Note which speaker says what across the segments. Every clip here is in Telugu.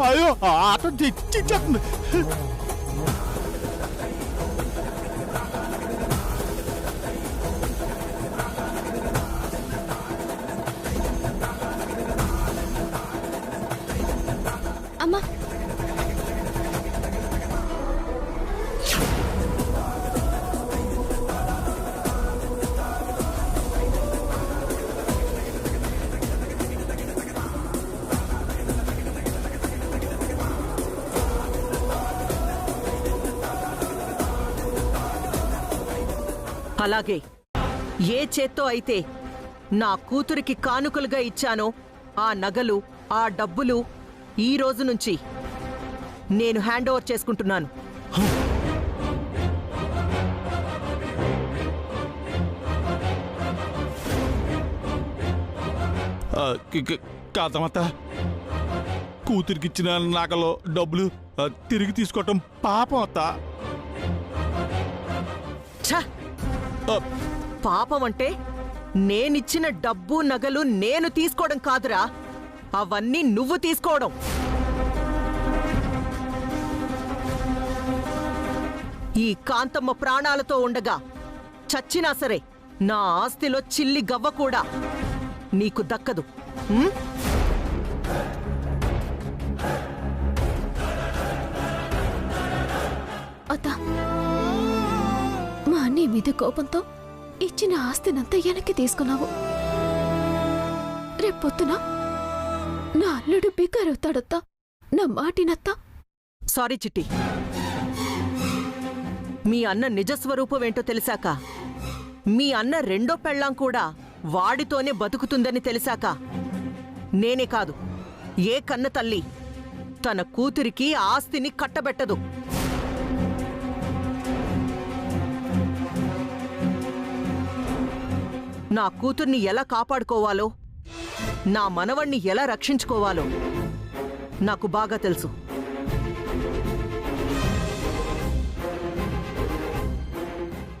Speaker 1: అయ్యో ఆటో చిచ్చేస్తుంది.
Speaker 2: అమ్మా
Speaker 3: అలాగే ఏ చేత్తో అయితే నా కూతురికి కానుకలుగా ఇచ్చానో ఆ నగలు ఆ డబ్బులు ఈ రోజు నుంచి నేను హ్యాండ్ ఓవర్ చేసుకుంటున్నాను.
Speaker 1: కాదమత్త, కూతురికిచ్చిన నగలో డబ్బులు తిరిగి తీసుకోవటం పాపం అత్త.
Speaker 3: ఛ! పాపం అంటే నేనిచ్చిన డబ్బు నగలు నేను తీసుకోవడం కాదురా, అవన్నీ నువ్వు తీసుకోవడం. ఈ కాంతమ్మ ప్రాణాలతో ఉండగా చచ్చినా సరే నా ఆస్తిలో చిల్లి గవ్వ కూడా నీకు దక్కదు.
Speaker 2: అత్త, మా అన్నయ్య మీద కోపంతో ఇచ్చిన ఆస్తినంతా వెనక్కి తీసుకున్నావు. రేపొద్దున నా అల్లుడు బిగ్గారవుతాడత్తా, నా మాటినత్తా.
Speaker 3: సారీ చిట్టి, మీ అన్న నిజస్వరూపమేంటో తెలిసాక, మీ అన్న రెండో పెళ్ళాం కూడా వాడితోనే బతుకుతుందని తెలిసాక, నేనే కాదు ఏ కన్న తల్లి తన కూతురికి ఆస్తిని కట్టబెట్టదు. నా కూతుర్ని ఎలా కాపాడుకోవాలో, నా మనవణ్ణి ఎలా రక్షించుకోవాలో నాకు బాగా తెలుసు.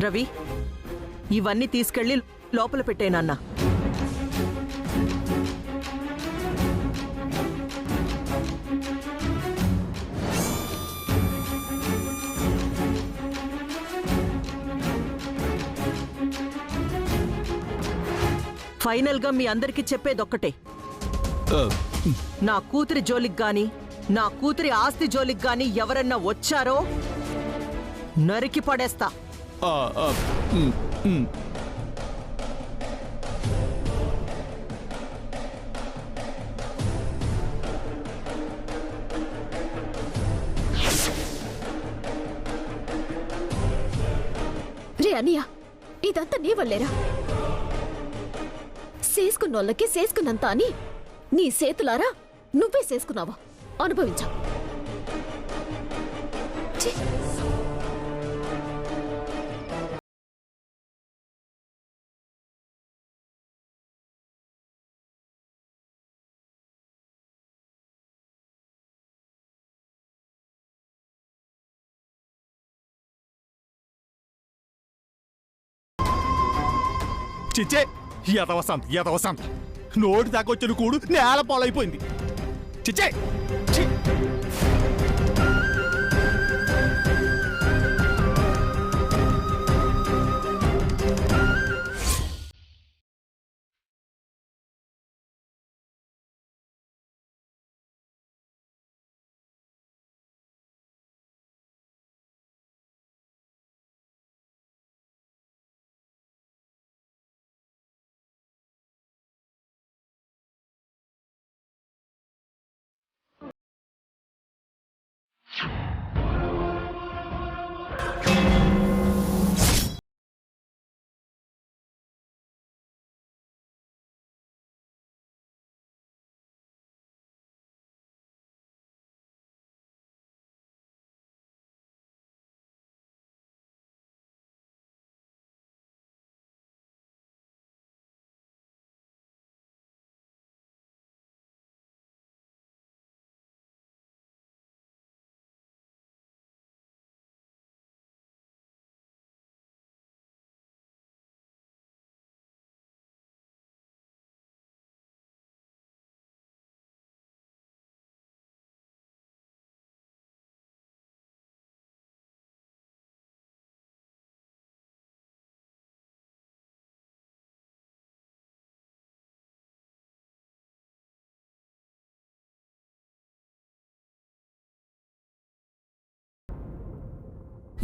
Speaker 3: రవి, ఇవన్నీ తీసుకెళ్లి లోపల పెట్టేనన్నా. ఫైనల్గా మీ అందరికీ చెప్పేదొక్కటే, నా కూతురి జోలికి గాని నా కూతురి ఆస్తి జోలికి గాని ఎవరన్నా వచ్చారో నరికి పడేస్తా.
Speaker 2: రే అనియా, ఇదంతా నీ వల్లేరా? చేసుకున్నోళ్ళకి చేసుకున్నంత అని నీ సేతులారా నువ్వే చేసుకున్నావా? అనుభవించా.
Speaker 1: చిచ్చే, యదవసంత నోటి దాకా వచ్చిన కూడు నేల పాలైపోయింది. చిచ్చే.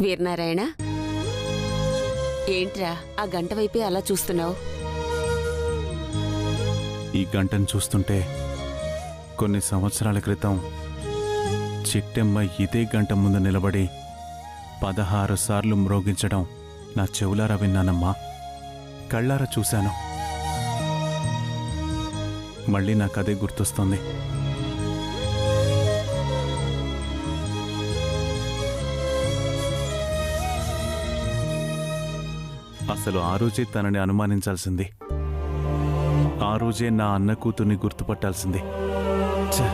Speaker 4: వీరనారాయణ, ఏంట్రా ఆ గంట వైపే అలా చూస్తున్నావు?
Speaker 1: ఈ గంటను చూస్తుంటే కొన్ని సంవత్సరాల క్రితం చిట్టెమ్మ ఇదే గంట ముందు నిలబడి 16 సార్లు మ్రోగించడం నా చెవులారా విన్నానమ్మా. కళ్ళారా చూశాను. మళ్ళీ నాకు అదే గుర్తొస్తుంది. అసలు ఆ రోజే తనని అనుమానించాల్సింది. ఆ రోజే నా అన్న కూతుర్ని గుర్తుపట్టాల్సింది. ఛ!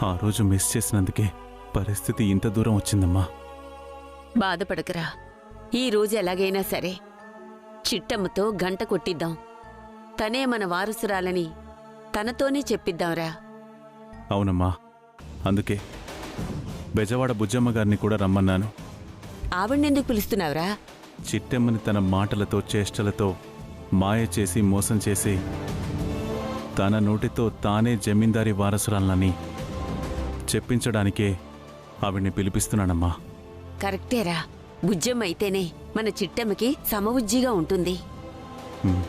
Speaker 1: ఆ రోజు మిస్ చేసినందుకే పరిస్థితి ఇంత దూరం వచ్చిందమ్మా.
Speaker 4: బాధపడకరా, ఈ రోజు ఎలాగైనా సరే చిట్టమ్మతో గంట కొట్టిద్దాం. తనే మన వారసురాలని తనతోనే చెప్పిద్దాంరా.
Speaker 1: అవునమ్మా, అందుకే బెజవాడ బుజ్జమ్మ గారిని కూడా రమ్మన్నాను.
Speaker 4: ఆవిడెందుకు పిలుస్తున్నావురా?
Speaker 1: చిట్టెమ్మని తన మాటలతో చేష్టలతో మాయ చేసి మోసం చేసి తన నోటితో తానే జమీందారీ వారసురాలని చెప్పించడానికే ఆవిడ్ని పిలిపిస్తున్నానమ్మా.
Speaker 4: కరెక్టేరా, బుజ్జమ్మ అయితేనే మన చిట్టమ్మకి సమవుజ్జిగా ఉంటుంది.
Speaker 1: ఉమ్.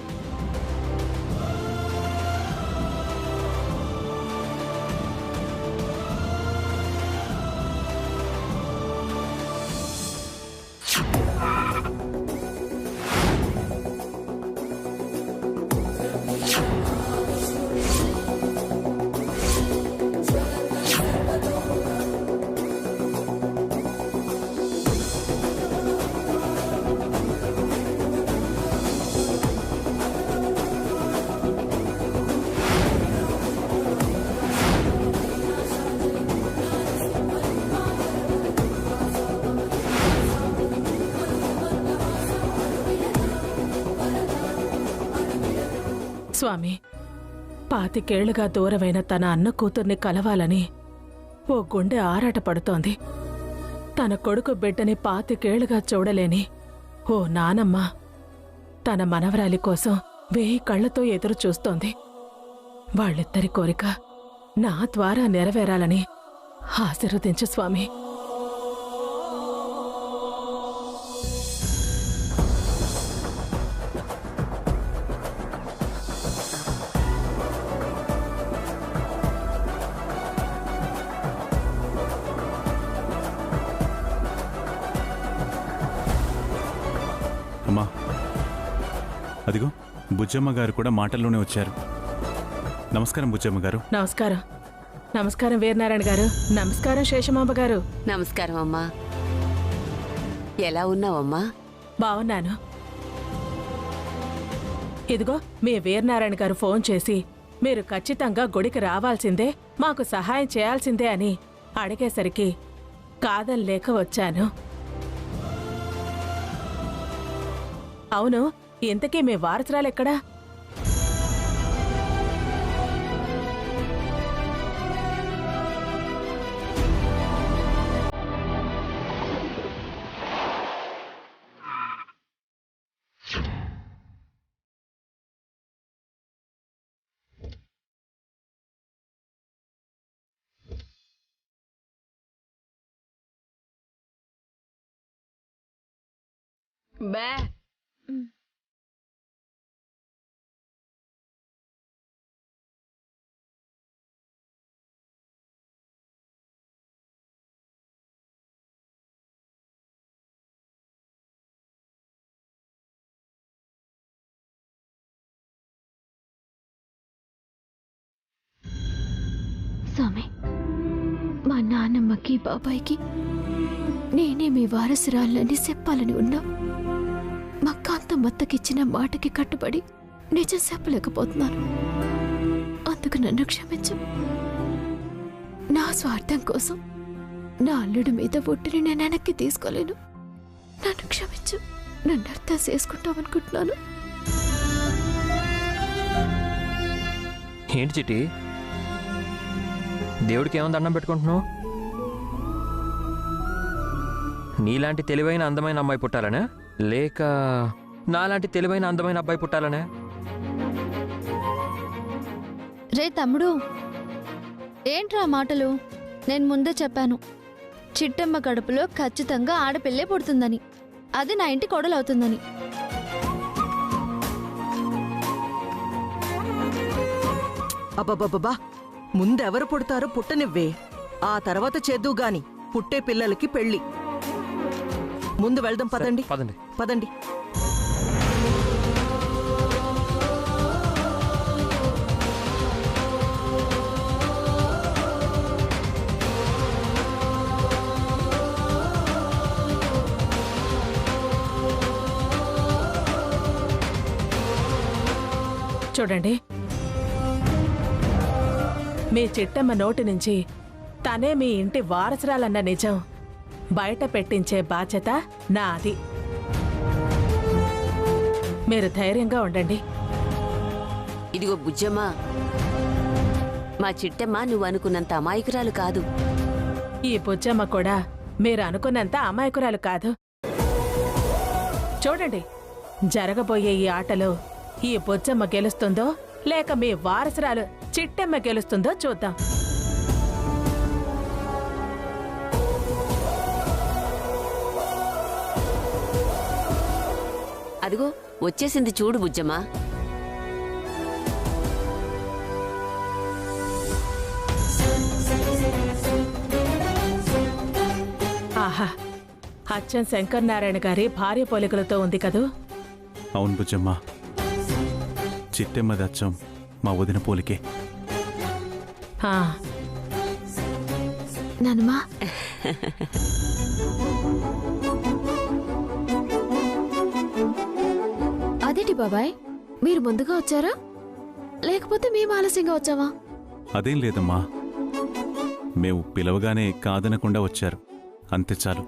Speaker 5: స్వామి, 25 దూరమైన తన అన్న కూతుర్ని కలవాలని ఓ గుండె ఆరాట పడుతోంది. తన కొడుకు బిడ్డని 25 చూడలేని ఓ నానమ్మ తన మనవరాలి కోసం 1000 కళ్లతో ఎదురు చూస్తోంది. వాళ్ళిద్దరి కోరిక నా ద్వారా నెరవేరాలని ఆశీర్వదించు స్వామి.
Speaker 1: అమ్మా, అదిగో బుజ్జమ్మ గారు కూడా మాటల్లోనే వచ్చారు. నమస్కారం బుజ్జమ్మ గారు.
Speaker 5: నమస్కారం. నమస్కారం వీరనారాయణ గారు. నమస్కారం శేషమాంబ గారు.
Speaker 4: నమస్కారం అమ్మా. ఎలా ఉన్నావమ్మా?
Speaker 5: బావున్నాను. ఇదిగో మీ వీరనారాయణ గారు ఫోన్ చేసి మీరు ఖచ్చితంగా గుడికి రావాల్సిందే, మాకు సహాయం చేయాల్సిందే అని అడిగేసరికి కాదనలేక వచ్చాను. అవును, ఇంతకీ మీ వారసురాలెక్కడా?
Speaker 6: బే
Speaker 2: స్వామి, మా నాన్నమ్మకి బాబాయికి నేనే మీ వారసురాలని చెప్పాలని ఉన్నా. మా కాంతమ్మత్తకిచ్చిన మాటకి కట్టుబడి నిజం చెప్పలేకపోతున్నాను. అందుకు నన్ను క్షమించు. నా స్వార్థం కోసం నా అల్లుడి మీద ఒట్టిని నేను వెనక్కి తీసుకోలేను. నన్ను క్షమించు. నన్ను అర్థం చేసుకుంటామనుకుంటున్నాను.
Speaker 7: ఏంటి చిట్టి, దేవుడికి ఏమో దండం పెట్టుకుంటున్నావు? నీలాంటి తెలివైన అందమైన అమ్మాయి పుట్టాలనే, లేక నాలాంటి తెలివైన అందమైన అబ్బాయి పుట్టాలనే?
Speaker 6: రే తమ్ముడు, ఏంట్రా మాటలు? నేను ముందే చెప్పాను, చిట్టమ్మ కడుపులో ఖచ్చితంగా ఆడపిల్లే పుడుతుందని, అది నా ఇంటి కోడలవుతుందని.
Speaker 3: అబ్బబ్బబ్బా, ముందెవరు పుడతారో పుట్టనివ్వే, ఆ తర్వాత చేద్దు గాని పుట్టే పిల్లలకి పెళ్లి. ముందు వెళ్దాం, పదండి
Speaker 7: పదండి.
Speaker 3: పదండి.
Speaker 5: చూడండి, మీ చిట్టమ్మ నోటి నుంచి తనే మీ ఇంటి వారసురాలన్న నిజం బయట పెట్టించే బాధ్యత నాది. మీరు ధైర్యంగా ఉండండి.
Speaker 4: ఇదిగో బుజ్జమ్మ, మా చిట్టమ్మ నువ్వు అనుకున్నంత అమాయకురాలు కాదు.
Speaker 5: ఈ బుజ్జమ్మ కూడా మీరు అనుకున్నంత అమాయకురాలు కాదు. చూడండి, జరగబోయే ఈ ఆటలో ఈ బుజ్జమ్మ గెలుస్తుందో లేక మీ వారసురాలు చిట్టమ్మ గెలుస్తుందో చూద్దాం.
Speaker 4: అదిగో వచ్చేసింది చూడు బుజ్జమ్మ.
Speaker 5: ఆహా, అచ్చం శంకరనారాయణ గారి భార్య పోలికలతో ఉంది కదూ.
Speaker 1: అవును బుజ్జమ్మ, చిట్టెమ్మది అచ్చం మా వదిన పోలికే.
Speaker 5: ఆ,
Speaker 2: నానమ్మా, అదేంటి బాబాయ్, మీరు ముందుగా వచ్చారా లేకపోతే మేము ఆలస్యంగా వచ్చావా?
Speaker 1: అదేం లేదమ్మా, మేము పిలవగానే కాదనకుండా వచ్చారు, అంతే చాలు.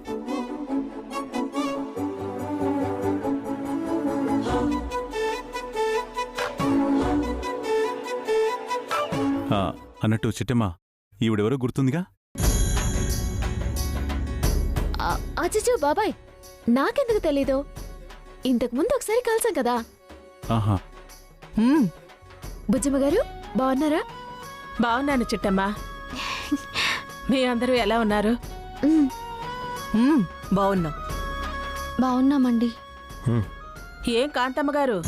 Speaker 1: అన్నట్టు చిట్టమ్మ, ఈవిడెవరో గుర్తుందిగా?
Speaker 2: అచ్చచ్చో బాబాయ్, నాకెందుకు తెలీదు? ఇంతకు ముందు ఒకసారి కలిసాం కదా.
Speaker 1: ఆహా,
Speaker 2: బుజ్జమ్మ గారు బాగున్నారా?
Speaker 5: బాగున్నాను చిట్టమ్మా. మీ అందరూ ఎలా ఉన్నారు?
Speaker 3: బాగున్నాం.
Speaker 6: బాగున్నామండి.
Speaker 5: ఏం కాంతమ్మ గారు,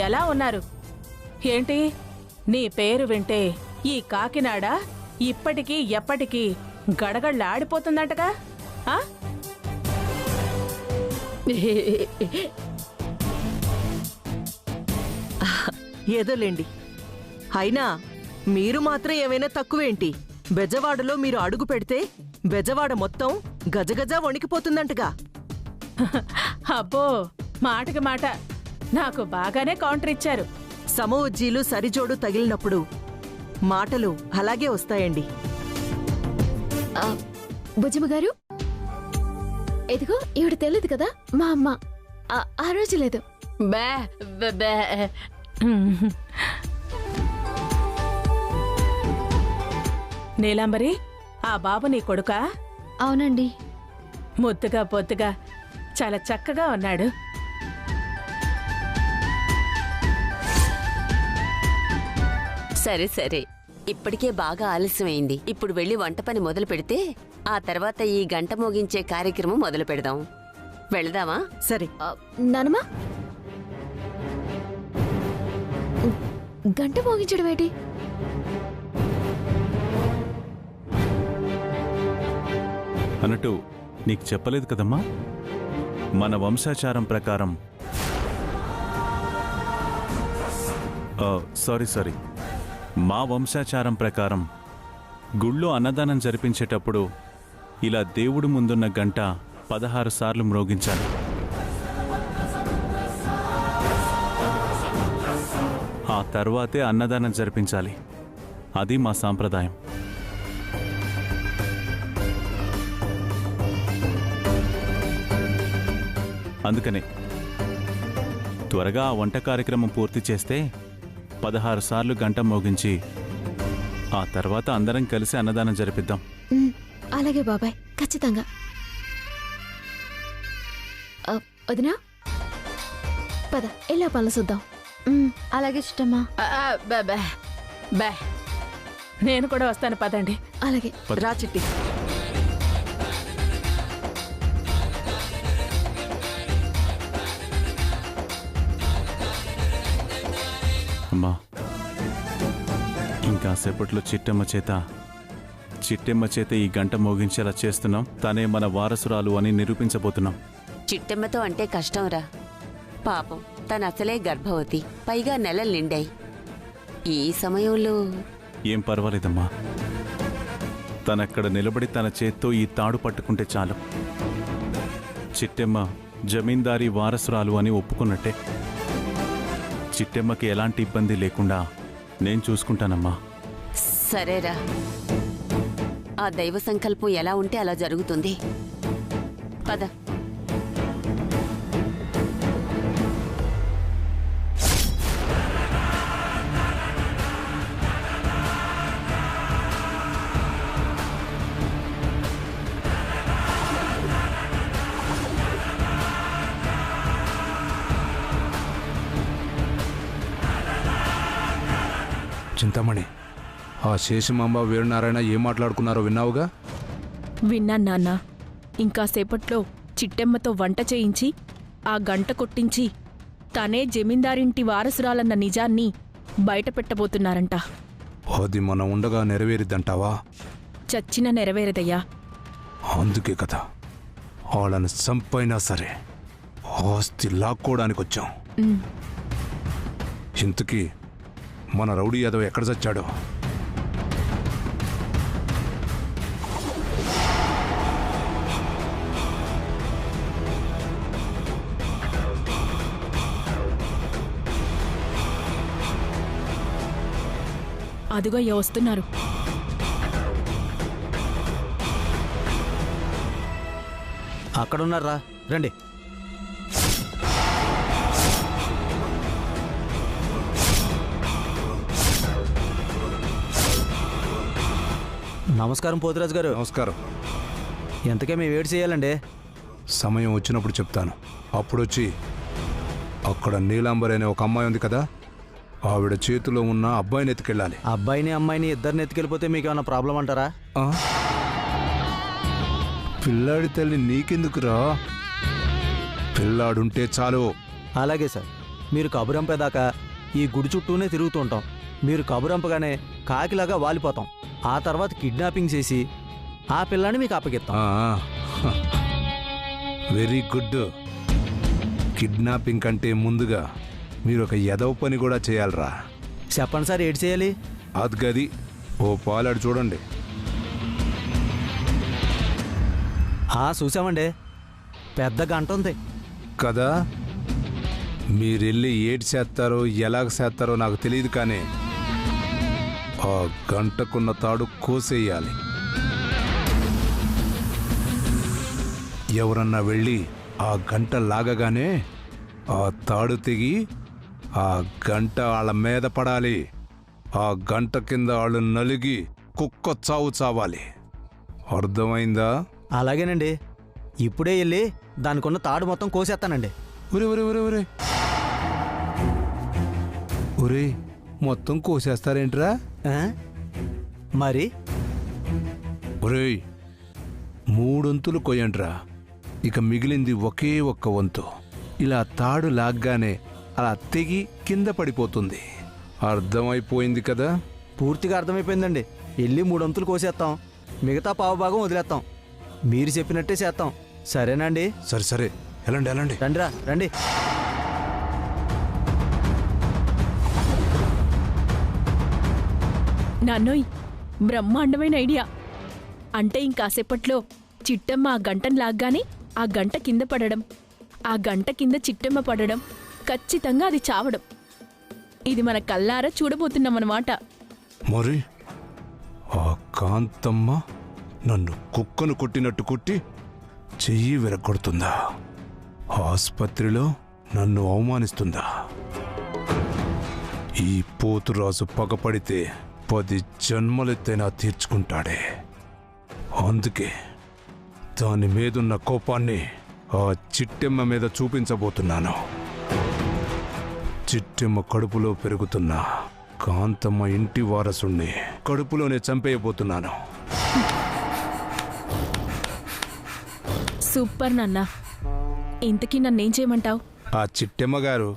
Speaker 5: ఎలా ఉన్నారు? ఏంటి, నీ పేరు వింటే ఈ కాకినాడ ఇప్పటికీ ఎప్పటికీ గడగళ్ళాడిపోతుందంటగా? ఆ?
Speaker 3: ఏదోలేండి. అయినా మీరు మాత్రం ఏమైనా తక్కువేంటి? బెజవాడలో మీరు అడుగు పెడితే బెజవాడ మొత్తం గజగజ వణికిపోతుందంటగా.
Speaker 5: అబ్బో, మాటకి మాట, నాకు బాగానే కౌంటర్ ఇచ్చారు.
Speaker 3: సమవుజ్జీలు సరిజోడు తగిలినప్పుడు మాటలు అలాగే వస్తాయండి.
Speaker 2: బుజ్జమ్మ గారు, ఇదిగో ఈవిడ తెలియదు కదా, మా అమ్మ. ఆ రోజు లేదు.
Speaker 4: బే బే బే.
Speaker 5: నీలాంబరి, ఆ బాబు నీ కొడుకా?
Speaker 6: అవునండి.
Speaker 5: ముద్దుగా బొద్దుగా చాలా చక్కగా ఉన్నాడు.
Speaker 4: సరే సరే, ఇప్పటికే బాగా ఆలస్యమైంది. ఇప్పుడు వెళ్ళి వంట పని మొదలు పెడితే ఆ తర్వాత ఈ గంట మోగించే కార్యక్రమం మొదలు పెడదాం. వెళదామా?
Speaker 3: సరే.
Speaker 2: నానమ్మా, గంట మోగించడం ఏంటి?
Speaker 1: అన్నట్టు నీకు చెప్పలేదు కదమ్మా, మన వంశాచారం ప్రకారం సారీ మా వంశాచారం ప్రకారం గుళ్ళో అన్నదానం జరిపించేటప్పుడు ఇలా దేవుడు ముందున్న గంట 16 సార్లు మ్రోగించాలి. ఆ తర్వాతే అన్నదానం జరిపించాలి. అది మా సాంప్రదాయం. అందుకనే త్వరగా ఆ వంట కార్యక్రమం పూర్తి చేస్తే 16 సార్లు గంట మోగించి ఆ తర్వాత అందరం కలిసి అన్నదానం జరిపిద్దాం.
Speaker 2: అలాగే బాబాయ్, ఖచ్చితంగా. వదినా, పద ఎలా పనులు చూద్దాం.
Speaker 6: అలాగే చిట్టమ్మా.
Speaker 4: బే బే బే.
Speaker 5: నేను కూడా వస్తాను పదండి.
Speaker 2: అలాగే.
Speaker 3: రా చిట్టి.
Speaker 1: అమ్మా, ఇంకాసేపట్లో చిట్టమ్మ చేత ఈ గంట మోగించేలా చేస్తున్నాం. తనే మన వారసురాలు అని నిరూపించబోతున్నాం.
Speaker 4: చిట్టమ్మతో అంటే కష్టంరా. పాపం తన అసలే గర్భవతి, పైగా నెలలు నిండాయి. ఈ సమయంలో
Speaker 1: ఏం పర్వాలేదమ్మా, తనక్కడ నిలబడి తన చేత్తో ఈ తాడు పట్టుకుంటే చాలు. చిట్టెమ్మ జమీందారీ వారసురాలు అని ఒప్పుకున్నట్టే. చిట్టెమ్మకి ఎలాంటి ఇబ్బంది లేకుండా నేను చూసుకుంటానమ్మా.
Speaker 4: సరేరా, ఆ దైవ సంకల్పం ఎలా ఉంటే అలా జరుగుతుంది. పద.
Speaker 8: చింతామణి, ఆ శేషమాంబ వీరనారాయణ ఏం మాట్లాడుకున్నారో విన్నావుగా?
Speaker 9: విన్నాను నాన్న. ఇంకాసేపట్లో చిట్టెమ్మతో వంట చేయించి ఆ గంట కొట్టించి తనే జమీందారింటి వారసురాలన్న నిజాన్ని బయట పెట్టబోతున్నారంట.
Speaker 8: అది మనం ఉండగా నెరవేరిద్దంటావా?
Speaker 9: చచ్చిన నెరవేరదయ్యా.
Speaker 8: అందుకే కదా వాళ్ళని చంపైనా సరే ఆస్తి లాక్కోవడానికి వచ్చాం. ఇంతకీ మన రౌడీ యాదవ్ ఎక్కడ చచ్చాడో?
Speaker 9: అదిగో వస్తున్నారు.
Speaker 10: అక్కడున్నారా, రండి. నమస్కారం పోతురాజు గారు.
Speaker 8: నమస్కారం.
Speaker 10: ఎంతకే మేము వేడి చేయాలండి?
Speaker 8: సమయం వచ్చినప్పుడు చెప్తాను. అప్పుడొచ్చి అక్కడ నీలాంబరి అనే ఒక అమ్మాయి ఉంది కదా, ఆవిడ చేతిలో ఉన్న అబ్బాయిని ఎత్తుకెళ్ళాలి.
Speaker 10: అబ్బాయిని అమ్మాయిని ఇద్దరిని ఎత్తుకెళ్ళిపోతే మీకు ఏమైనా ప్రాబ్లం అంటారా?
Speaker 8: పిల్లాడి తల్లి నీకెందుకురా? పిల్లాడుంటే చాలు.
Speaker 10: అలాగే సార్, మీరు కబురంపేదాకా ఈ గుడి చుట్టూనే తిరుగుతూ ఉంటాం. మీరు కబురంపగానే కాకిలాగా వాలిపోతాం. ఆ తర్వాత కిడ్నాపింగ్ చేసి ఆ పిల్లాన్ని మీకు అప్పగిస్తాం.
Speaker 8: Very good. కిడ్నాపింగ్ కంటే ముందుగా మీరు ఒక ఎదవ పని కూడా చేయాలరా.
Speaker 10: చెప్పండి సార్, ఏడు చేయాలి?
Speaker 8: అది గది ఓ పాలాడు చూడండి.
Speaker 10: చూసామండి, పెద్ద గంట ఉంది
Speaker 8: కదా. మీరెళ్ళి ఏడు చేస్తారో ఎలాగ చేస్తారో నాకు తెలియదు, కానీ ఆ గంటకున్న తాడు కోసేయాలి. ఎవరన్నా వెళ్ళి ఆ గంట లాగగానే ఆ తాడు తెగి ఆ గంట వాళ్ళ మీద పడాలి. ఆ గంట కింద వాళ్ళు నలిగి కుక్క చావు చావాలి. అర్థమైందా?
Speaker 10: అలాగేనండి. ఇప్పుడే వెళ్ళి దానికున్న తాడు మొత్తం కోసేస్తానండి.
Speaker 8: ఒరే ఒరే ఒరే ఒరే ఒరే, మొత్తం కోసేస్తారేంట్రా?
Speaker 10: మరి
Speaker 8: ఒరేయ్, 3 వంతులు కొయ్యండ్రా. ఇక మిగిలింది ఒకే ఒక్క వంతు. ఇలా తాడు లాగ్గానే అలా తెగి కింద పడిపోతుంది. అర్థమైపోయింది కదా?
Speaker 10: పూర్తిగా అర్థమైపోయిందండి. వెళ్ళి 3 వంతులు కోసేస్తాం, మిగతా పావుభాగం వదిలేస్తాం. మీరు చెప్పినట్టే చేస్తాం. సరేనండి?
Speaker 8: సరే సరే, వెళ్ళండి వెళ్ళండి.
Speaker 10: రండిరా, రండి.
Speaker 9: నాన్నోయ్, బ్రహ్మాండమైన ఐడియా. అంటే ఇంకాసేపట్లో చిట్టమ్మ ఆ గంటను లాగ్గానే ఆ గంట కింద పడడం, ఆ గంట కింద చిట్టమ్మ పడడం, ఖచ్చితంగా అది చావడం. ఇది మన కల్లారా చూడబోతున్నామన్నమాట.
Speaker 8: మరి ఆ కాంతమ్మ నన్ను కుక్కను కొట్టినట్టు కొట్టి చెయ్యి విరగొడుతుందా? ఆస్పత్రిలో నన్ను అవమానిస్తుందా? ఈ పోతురాజు పగపడితే 10 జన్మలెత్తైనా తీర్చుకుంటాడే. అందుకే దాని మీదున్న కోపాన్ని ఆ చిట్టెమ్మ మీద చూపించబోతున్నాను. చిట్టెమ్మ కడుపులో పెరుగుతున్న కాంతమ్మ ఇంటి వారసుణ్ణి కడుపులోనే చంపేయబోతున్నాను.
Speaker 9: సూపర్ నాన్న. ఇంతకీ నన్నేం చేయమంటావు?
Speaker 8: ఆ చిట్టెమ్మ గారు,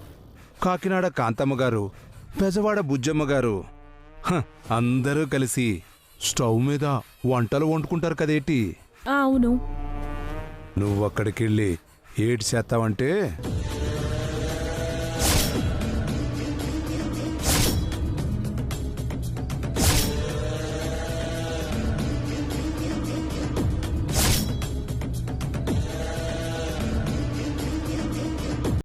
Speaker 8: కాకినాడ కాంతమ్మ గారు, పెజవాడ బుజ్జమ్మ గారు అందరూ కలిసి స్టవ్ మీద వంటలు వండుకుంటారు కదేటి?
Speaker 9: అవును.
Speaker 8: నువ్వక్కడికెళ్ళి ఏడ్చేస్తావంటే